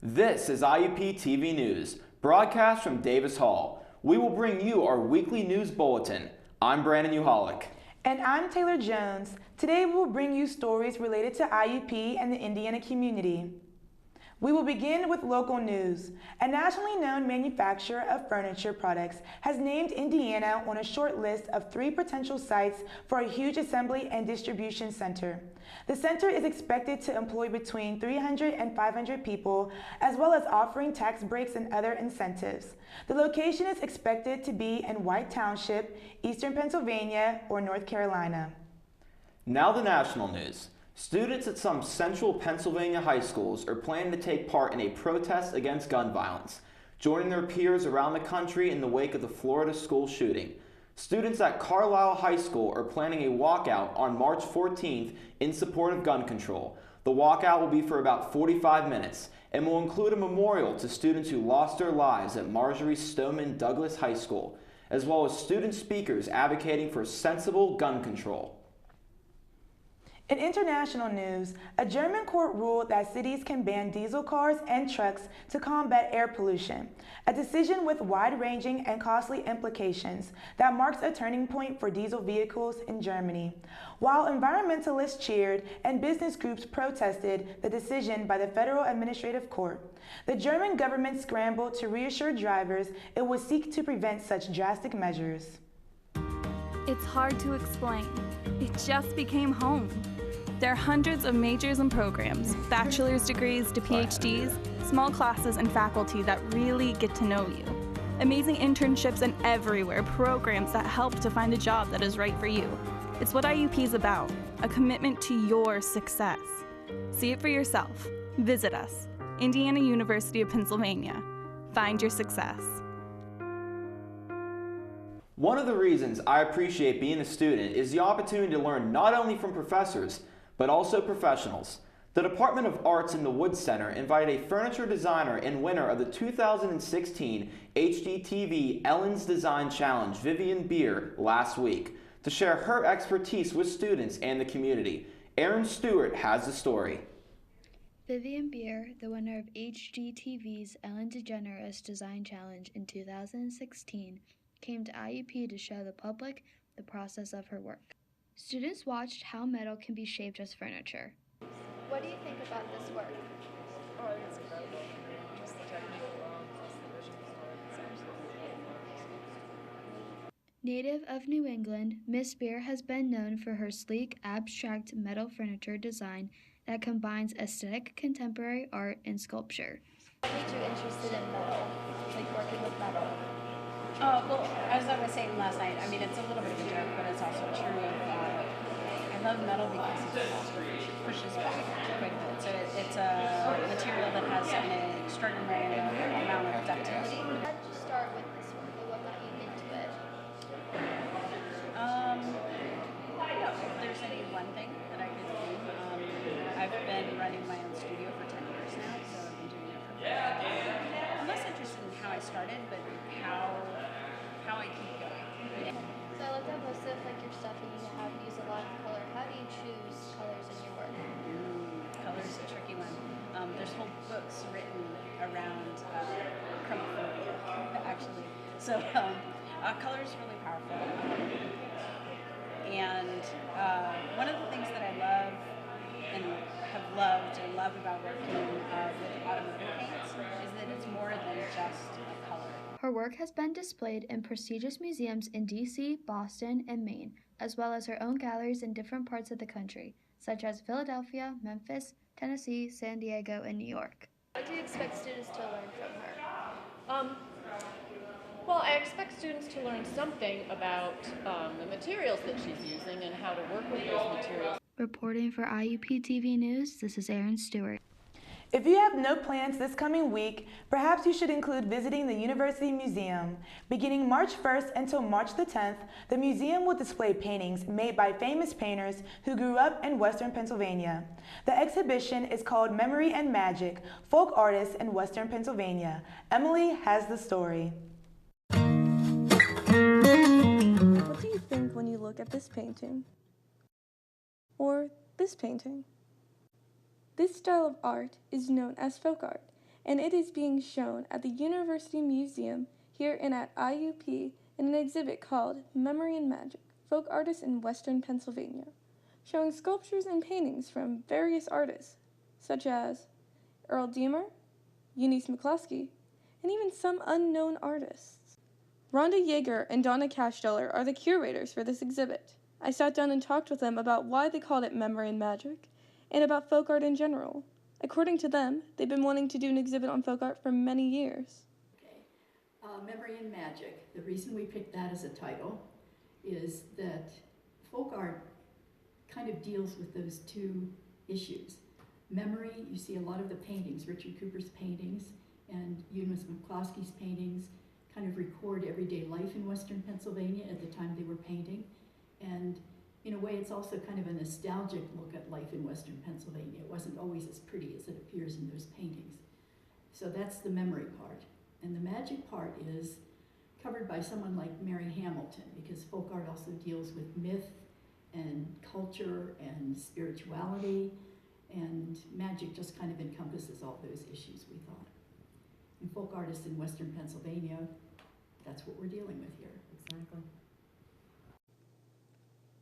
This is IUPTv News, broadcast from Davis Hall. We will bring you our weekly news bulletin. I'm Brandon Uhalik. And I'm Taylor Jones. Today we will bring you stories related to IUP and the Indiana community. We will begin with local news. A nationally known manufacturer of furniture products has named Indiana on a short list of 3 potential sites for a huge assembly and distribution center. The center is expected to employ between 300 and 500 people, as well as offering tax breaks and other incentives. The location is expected to be in White Township, Eastern Pennsylvania, or North Carolina. Now the national news. Students at some central Pennsylvania high schools are planning to take part in a protest against gun violence, joining their peers around the country in the wake of the Florida school shooting. Students at Carlisle High School are planning a walkout on March 14th in support of gun control. The walkout will be for about 45 minutes and will include a memorial to students who lost their lives at Marjorie Stoneman Douglas High School, as well as student speakers advocating for sensible gun control. In international news, a German court ruled that cities can ban diesel cars and trucks to combat air pollution, a decision with wide-ranging and costly implications that marks a turning point for diesel vehicles in Germany. While environmentalists cheered and business groups protested the decision by the Federal Administrative Court, the German government scrambled to reassure drivers it would seek to prevent such drastic measures. It's hard to explain. It just became home. There are hundreds of majors and programs, bachelor's degrees to PhDs, small classes and faculty that really get to know you. Amazing internships and everywhere, programs that help to find a job that is right for you. It's what IUP is about, a commitment to your success. See it for yourself. Visit us, Indiana University of Pennsylvania. Find your success. One of the reasons I appreciate being a student is the opportunity to learn not only from professors, but also professionals. The Department of Arts in the Wood Center invited a furniture designer and winner of the 2016 IUPTv Ellen's Design Challenge, Vivian Beer, last week to share her expertise with students and the community. Aaron Stewart has the story. Vivian Beer, the winner of HGTV's Ellen DeGeneres Design Challenge in 2016, came to IUP to show the public the process of her work. Students watched how metal can be shaped as furniture. What do you think about this work? Oh, I think it's incredible. Just the technique alone, plus the visuals are Native of New England, Miss Beer has been known for her sleek, abstract metal furniture design that combines aesthetic contemporary art and sculpture. What made you interested in metal, like working with metal? Well, as I was saying last night, I mean, it's a little bit of a joke, but it's also true of, I love metal because it pushes back quite a bit. So it's a material that has an extraordinary amount of ductility. How did you start with this work, and what got you into it? I don't know if there's any one thing that I could do. I've been running my own studio for 10 years now, so I've been doing it for I'm less interested in how I started, but how I keep going. So I looked at most of your stuff, and you have used a lot of color. How do you choose colors in your work? Color's a tricky one. There's whole books written around chromophobia, actually. So color is really powerful. And one of the things that I love and have loved and love about working with automobile paints is that it's more than just a color. Her work has been displayed in prestigious museums in DC, Boston, and Maine, as well as her own galleries in different parts of the country, such as Philadelphia, Memphis, Tennessee, San Diego, and New York. What do you expect students to learn from her? Well, I expect students to learn something about the materials that she's using and how to work with those materials. Reporting for IUPTv News, this is Aaron Stewart. If you have no plans this coming week, perhaps you should include visiting the University Museum. Beginning March 1st until March the 10th, the museum will display paintings made by famous painters who grew up in Western Pennsylvania. The exhibition is called Memory and Magic, Folk Artists in Western Pennsylvania. Emily has the story. What do you think when you look at this painting? Or this painting? This style of art is known as folk art and it is being shown at the University Museum here and at IUP in an exhibit called Memory and Magic, Folk Artists in Western Pennsylvania, showing sculptures and paintings from various artists, such as Earl Deemer, Eunice McCloskey, and even some unknown artists. Rhonda Yeager and Donna Cashdeller are the curators for this exhibit. I sat down and talked with them about why they called it Memory and Magic, and about folk art in general. According to them, they've been wanting to do an exhibit on folk art for many years. Memory and Magic, the reason we picked that as a title is that folk art kind of deals with those two issues. Memory, you see a lot of the paintings, Richard Cooper's paintings and Eunice McCloskey's paintings kind of record everyday life in Western Pennsylvania at the time they were painting. And in a way, it's also kind of a nostalgic look at life in Western Pennsylvania. It wasn't always as pretty as it appears in those paintings. So that's the memory part. And the magic part is covered by someone like Mary Hamilton, because folk art also deals with myth and culture and spirituality, and magic just kind of encompasses all those issues, we thought. And folk artists in Western Pennsylvania, that's what we're dealing with here. Exactly.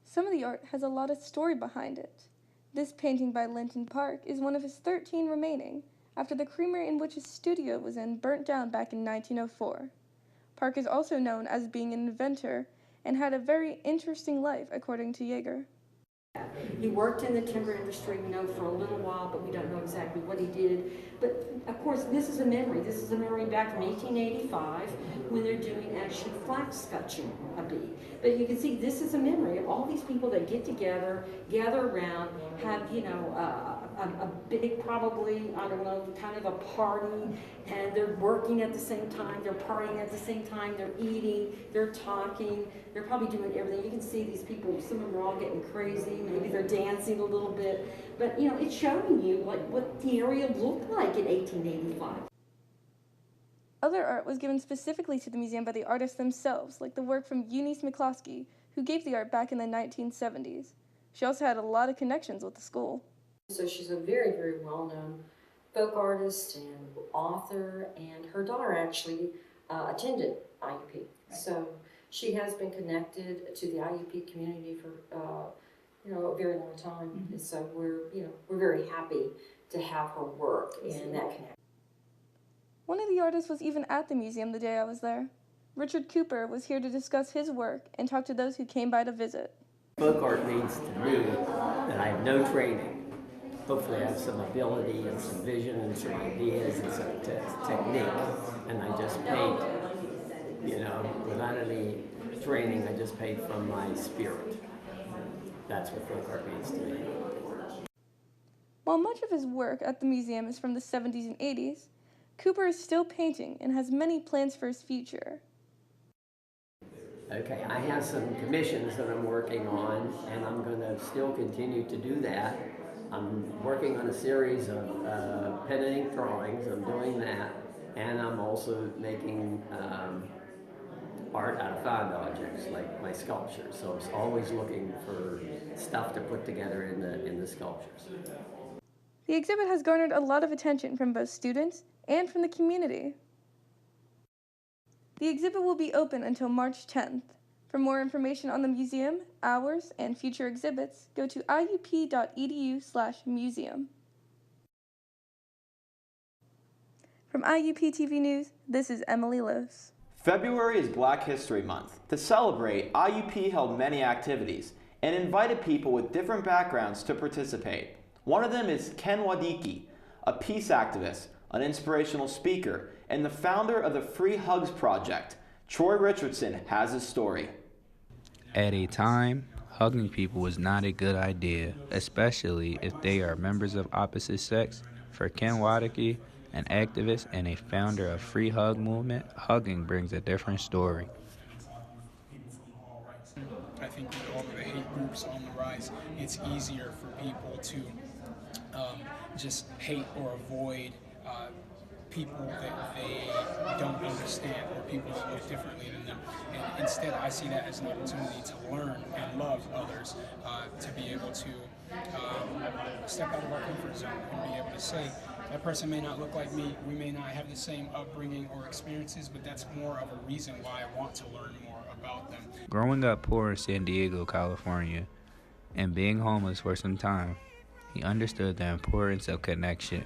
Some of the art has a lot of story behind it. This painting by Linton Park is one of his 13 remaining, after the creamery in which his studio was in burnt down back in 1904. Park is also known as being an inventor and had a very interesting life, according to Yeager. He worked in the timber industry, we know, for a little while, but we don't know exactly what he did. But of course, this is a memory. This is a memory back from 1885 when they're doing actually flax scutching a bee. But you can see this is a memory of all these people that get together, gather around, have, you know, a big, probably, I don't know, kind of a party, and they're working at the same time, they're partying at the same time, they're eating, they're talking, they're probably doing everything. You can see these people, some of them are all getting crazy, maybe they're dancing a little bit, but you know, it's showing you like what the area looked like in 1885. Other art was given specifically to the museum by the artists themselves, like the work from Eunice McCloskey, who gave the art back in the 1970s. She also had a lot of connections with the school. So she's a very, very well-known folk artist and author, and her daughter actually attended IUP. Right. So she has been connected to the IUP community for you know, a very long time. Mm-hmm. And so we're very happy to have her work in that connection. One of the artists was even at the museum the day I was there. Richard Cooper was here to discuss his work and talk to those who came by to visit. Folk art means to me that I have no training. Hopefully I have some ability and some vision and some ideas and some technique, and I just paint, you know, without any training. I just paint from my spirit. That's what folk art means to me. While much of his work at the museum is from the 70s and 80s, Cooper is still painting and has many plans for his future. Okay, I have some commissions that I'm working on, and I'm going to still continue to do that. I'm working on a series of pen and ink drawings. I'm doing that, and I'm also making art out of found objects, like my sculptures. So I was always looking for stuff to put together in the sculptures. The exhibit has garnered a lot of attention from both students and from the community. The exhibit will be open until March 10th. For more information on the museum, hours, and future exhibits, go to iup.edu/museum. From IUPTv News, this is Emily Lose. February is Black History Month. To celebrate, IUP held many activities and invited people with different backgrounds to participate. One of them is Ken Wadiki, a peace activist, an inspirational speaker, and the founder of the Free Hugs Project. Troy Richardson has his story. At a time, hugging people was not a good idea, especially if they are members of opposite sex. For Ken Wadiki, an activist and a founder of Free Hug Movement, hugging brings a different story. I think with all of the hate groups on the rise, it's easier for people to just hate or avoid people that they don't understand or people that look differently than them. And instead, I see that as an opportunity to learn and love others, to be able to step out of our comfort zone and be able to say, that person may not look like me, we may not have the same upbringing or experiences, but that's more of a reason why I want to learn more about them. Growing up poor in San Diego, California, and being homeless for some time, he understood the importance of connection,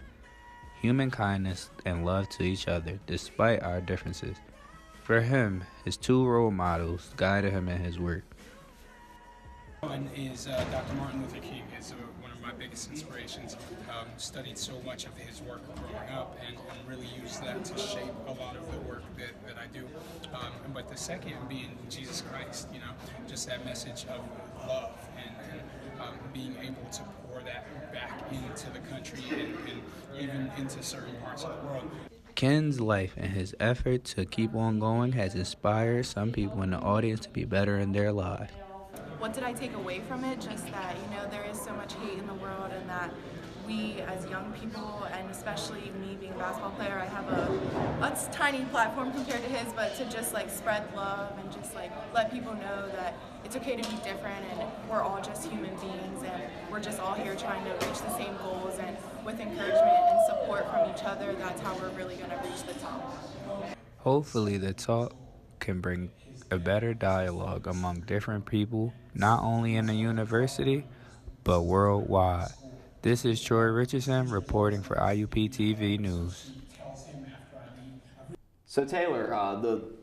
human kindness, and love to each other despite our differences. For him, his two role models guided him in his work. One is Dr. Martin Luther King is one of my biggest inspirations. Studied so much of his work growing up and really used that to shape a lot of the work that I do. But the second being Jesus Christ, just that message of love and being able to pour that back into the country and even into certain parts of the world. Ken's life and his effort to keep on going has inspired some people in the audience to be better in their lives. What did I take away from it? Just that, there is so much hate in the world, and that we as young people, and especially me being a basketball player, I have a tiny platform compared to his, but to just spread love and just let people know that it's okay to be different and we're all just human beings and we're just all here trying to reach the same goals, and with encouragement and support from each other, that's how we're really going to reach the top. Hopefully the talk can bring a better dialogue among different people, not only in the university, but worldwide. This is Troy Richardson reporting for IUPTv News. So Taylor,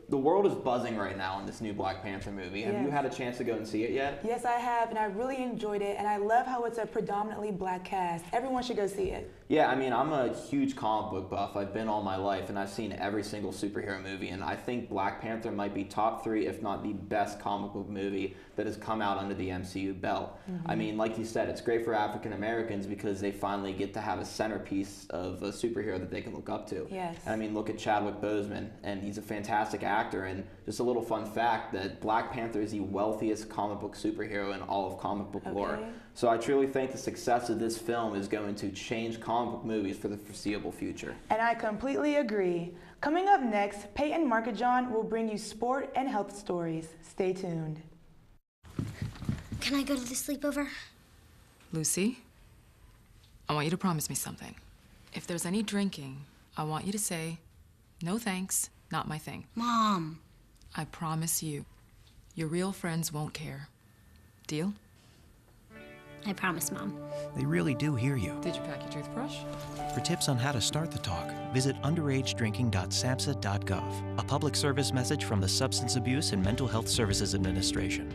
the world is buzzing right now on this new Black Panther movie. Have you had a chance to go and see it yet? Yes, I have, and I really enjoyed it, and I love how it's a predominantly black cast. Everyone should go see it. Yeah, I'm a huge comic book buff. I've been all my life, and I've seen every single superhero movie, and I think Black Panther might be top 3, if not the best comic book movie that has come out under the MCU belt. Like you said, it's great for African Americans because they finally get to have a centerpiece of a superhero that they can look up to. Yes. And look at Chadwick Boseman, and he's a fantastic actor, and just a little fun fact that Black Panther is the wealthiest comic book superhero in all of comic book lore. So I truly think the success of this film is going to change comic book movies for the foreseeable future. And I completely agree. Coming up next, Peyton Markajon will bring you sport and health stories. Stay tuned. Can I go to the sleepover? Lucy, I want you to promise me something. If there's any drinking, I want you to say, "No thanks, not my thing." Mom. I promise you, your real friends won't care. Deal? I promise, Mom. They really do hear you. Did you pack your toothbrush? For tips on how to start the talk, visit underagedrinking.samhsa.gov, a public service message from the Substance Abuse and Mental Health Services Administration.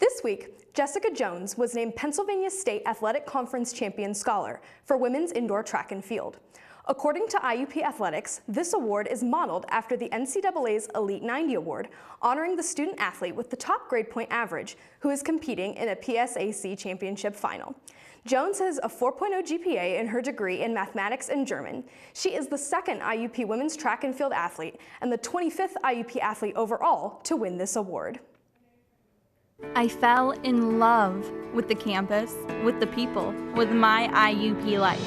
This week, Jessica Jones was named Pennsylvania State Athletic Conference Champion Scholar for women's indoor track and field. According to IUP Athletics, this award is modeled after the NCAA's Elite 90 Award, honoring the student athlete with the top grade point average who is competing in a PSAC championship final. Jones has a 4.0 GPA in her degree in mathematics and German. She is the second IUP women's track and field athlete and the 25th IUP athlete overall to win this award. I fell in love with the campus, with the people, with my IUP life.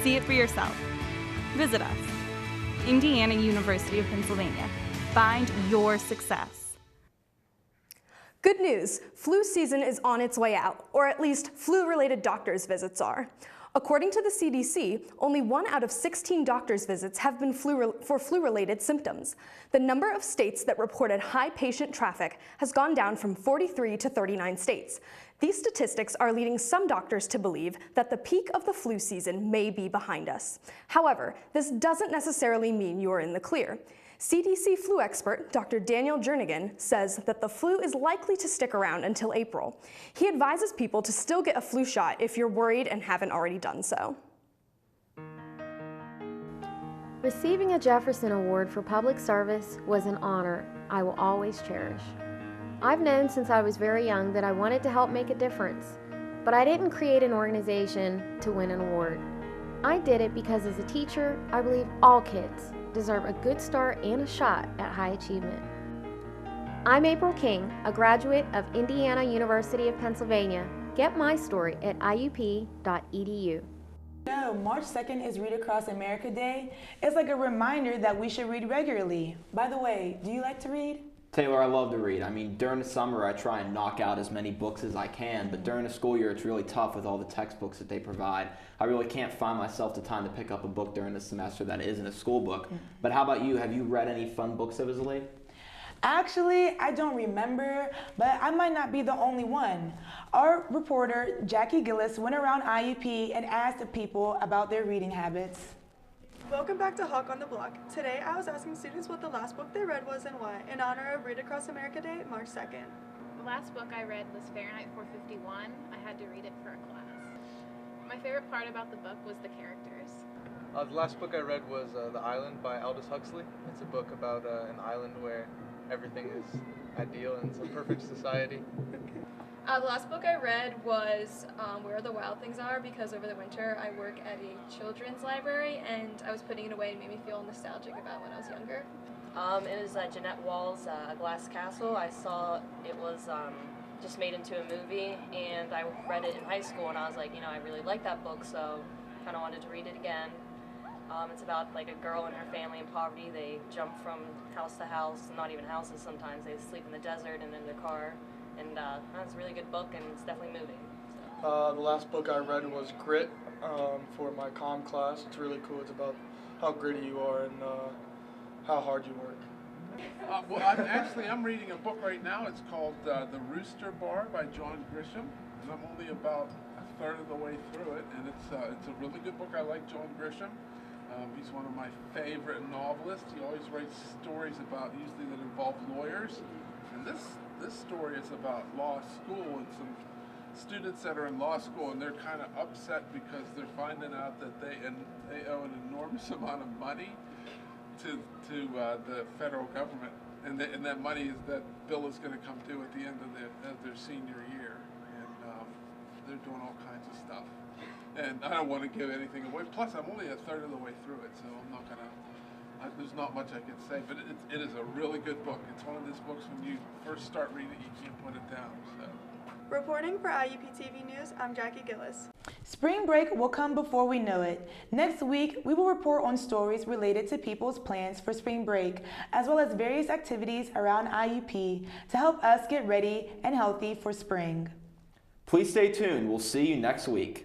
See it for yourself. Visit us. Indiana University of Pennsylvania. Find your success. Good news, flu season is on its way out, or at least flu-related doctor's visits are. According to the CDC, only 1 out of 16 doctor's visits have been for flu-related symptoms. The number of states that reported high patient traffic has gone down from 43 to 39 states. These statistics are leading some doctors to believe that the peak of the flu season may be behind us. However, this doesn't necessarily mean you're in the clear. CDC flu expert Dr. Daniel Jernigan says that the flu is likely to stick around until April. He advises people to still get a flu shot if you're worried and haven't already done so. Receiving a Jefferson Award for public service was an honor I will always cherish. I've known since I was very young that I wanted to help make a difference, but I didn't create an organization to win an award. I did it because as a teacher, I believe all kids deserve a good start and a shot at high achievement. I'm April King, a graduate of Indiana University of Pennsylvania. Get my story at iup.edu. No, March 2nd is Read Across America Day. It's like a reminder that we should read regularly. By the way, do you like to read? Taylor, I love to read. I mean, during the summer, I try and knock out as many books as I can, but during the school year, it's really tough with all the textbooks that they provide. I really can't find myself the time to pick up a book during the semester that isn't a school book. But how about you? Have you read any fun books of late? Actually, I don't remember, but I might not be the only one. Our reporter, Jackie Gillis, went around IUP and asked the people about their reading habits. Welcome back to Hawk on the Block. Today I was asking students what the last book they read was and why, in honor of Read Across America Day, March 2nd. The last book I read was Fahrenheit 451. I had to read it for a class. My favorite part about the book was the characters. The last book I read was The Island by Aldous Huxley. It's a book about an island where everything is ideal and it's a perfect society. The last book I read was Where the Wild Things Are, because over the winter I work at a children's library and I was putting it away and it made me feel nostalgic about when I was younger. It was Jeanette Wall's Glass Castle. I saw it was just made into a movie, and I read it in high school, and I was like, you know, I really like that book, so kind of wanted to read it again. It's about like a girl and her family in poverty. They jump from house to house, not even houses sometimes. They sleep in the desert and in their car, and it's a really good book, and it's definitely moving. So. The last book I read was Grit for my comm class. It's really cool. It's about how gritty you are and how hard you work. Well, I'm reading a book right now. It's called The Rooster Bar by John Grisham, and I'm only about a third of the way through it, and it's a really good book. I like John Grisham. He's one of my favorite novelists. He always writes stories about, usually that involve lawyers, and this story is about law school and some students that are in law school, and they're kind of upset because they're finding out that they owe an enormous amount of money to the federal government, and that money that bill is going to come due at the end of their senior year, and they're doing all kinds of stuff. And I don't want to give anything away. Plus, I'm only a third of the way through it, so I'm not gonna. There's not much I can say, but it is a really good book. It's one of those books when you first start reading it, you can't put it down. So. Reporting for IUPTv News, I'm Jackie Gillis. Spring break will come before we know it. Next week, we will report on stories related to people's plans for spring break, as well as various activities around IUP to help us get ready and healthy for spring. Please stay tuned. We'll see you next week.